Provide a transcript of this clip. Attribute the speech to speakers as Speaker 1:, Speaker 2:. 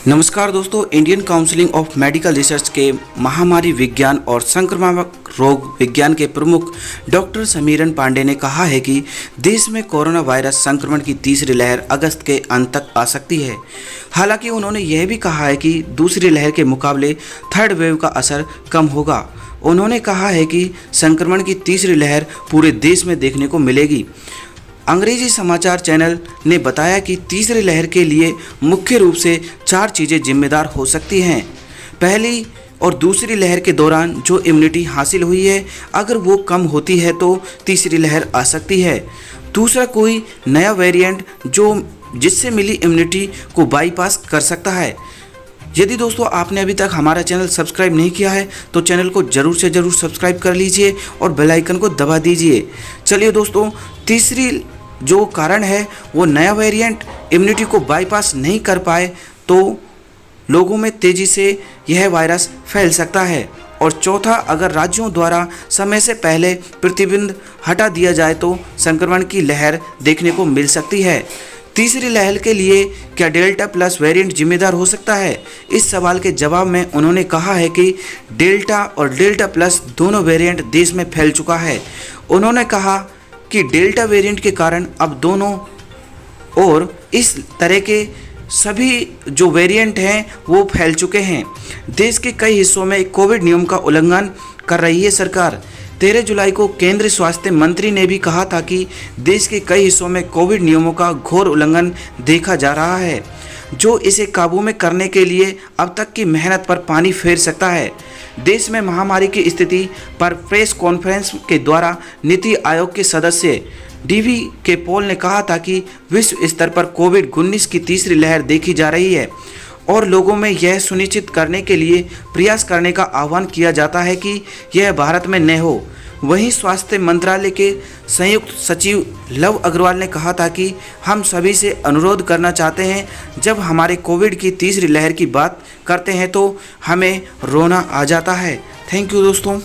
Speaker 1: नमस्कार दोस्तों, Indian council of medical research के महामारी विज्ञान और संक्रामक रोग विज्ञान के प्रमुख डॉक्टर समीरन पांडे ने कहा है कि देश में कोरोना वायरस संक्रमण की तीसरी लहर अगस्त के अंत तक आ सकती है। हालांकि उन्होंने यह भी कहा है कि दूसरी लहर के मुकाबले थर्ड वेव का असर कम होगा। उन्होंने कहा है कि संक्रमण की तीसरी लहर पूरे देश में देखने को मिलेगी। अंग्रेजी समाचार चैनल ने बताया कि तीसरी लहर के लिए मुख्य रूप से 4 चीज़ें जिम्मेदार हो सकती हैं। पहली और दूसरी लहर के दौरान जो इम्यूनिटी हासिल हुई है, अगर वो कम होती है तो तीसरी लहर आ सकती है। दूसरा, कोई नया वेरिएंट जिससे मिली इम्यूनिटी को बाईपास कर सकता है। यदि दोस्तों आपने अभी तक हमारा चैनल सब्सक्राइब नहीं किया है तो चैनल को ज़रूर से ज़रूर सब्सक्राइब कर लीजिए और बेल आइकन को दबा दीजिए। चलिए दोस्तों, तीसरी जो कारण है वो नया वेरिएंट इम्यूनिटी को बाईपास नहीं कर पाए तो लोगों में तेज़ी से यह वायरस फैल सकता है। और चौथा, अगर राज्यों द्वारा समय से पहले प्रतिबंध हटा दिया जाए तो संक्रमण की लहर देखने को मिल सकती है। तीसरी लहर के लिए क्या डेल्टा प्लस वेरिएंट जिम्मेदार हो सकता है? इस सवाल के जवाब में उन्होंने कहा है कि डेल्टा और डेल्टा प्लस दोनों वेरिएंट देश में फैल चुका है। उन्होंने कहा कि डेल्टा वेरिएंट के कारण अब दोनों और इस तरह के सभी जो वेरिएंट हैं वो फैल चुके हैं। देश के कई हिस्सों में कोविड नियम का उल्लंघन कर रही है सरकार। 13 जुलाई को केंद्रीय स्वास्थ्य मंत्री ने भी कहा था कि देश के कई हिस्सों में कोविड नियमों का घोर उल्लंघन देखा जा रहा है, जो इसे काबू में करने के लिए अब तक की मेहनत पर पानी फेर सकता है। देश में महामारी की स्थिति पर प्रेस कॉन्फ्रेंस के द्वारा नीति आयोग के सदस्य डीवी के पॉल ने कहा था कि विश्व स्तर पर कोविड-19 की तीसरी लहर देखी जा रही है और लोगों में यह सुनिश्चित करने के लिए प्रयास करने का आह्वान किया जाता है कि यह भारत में न हो। वहीं स्वास्थ्य मंत्रालय के संयुक्त सचिव लव अग्रवाल ने कहा था कि हम सभी से अनुरोध करना चाहते हैं, जब हमारे कोविड की तीसरी लहर की बात करते हैं तो हमें रोना आ जाता है। थैंक यू दोस्तों।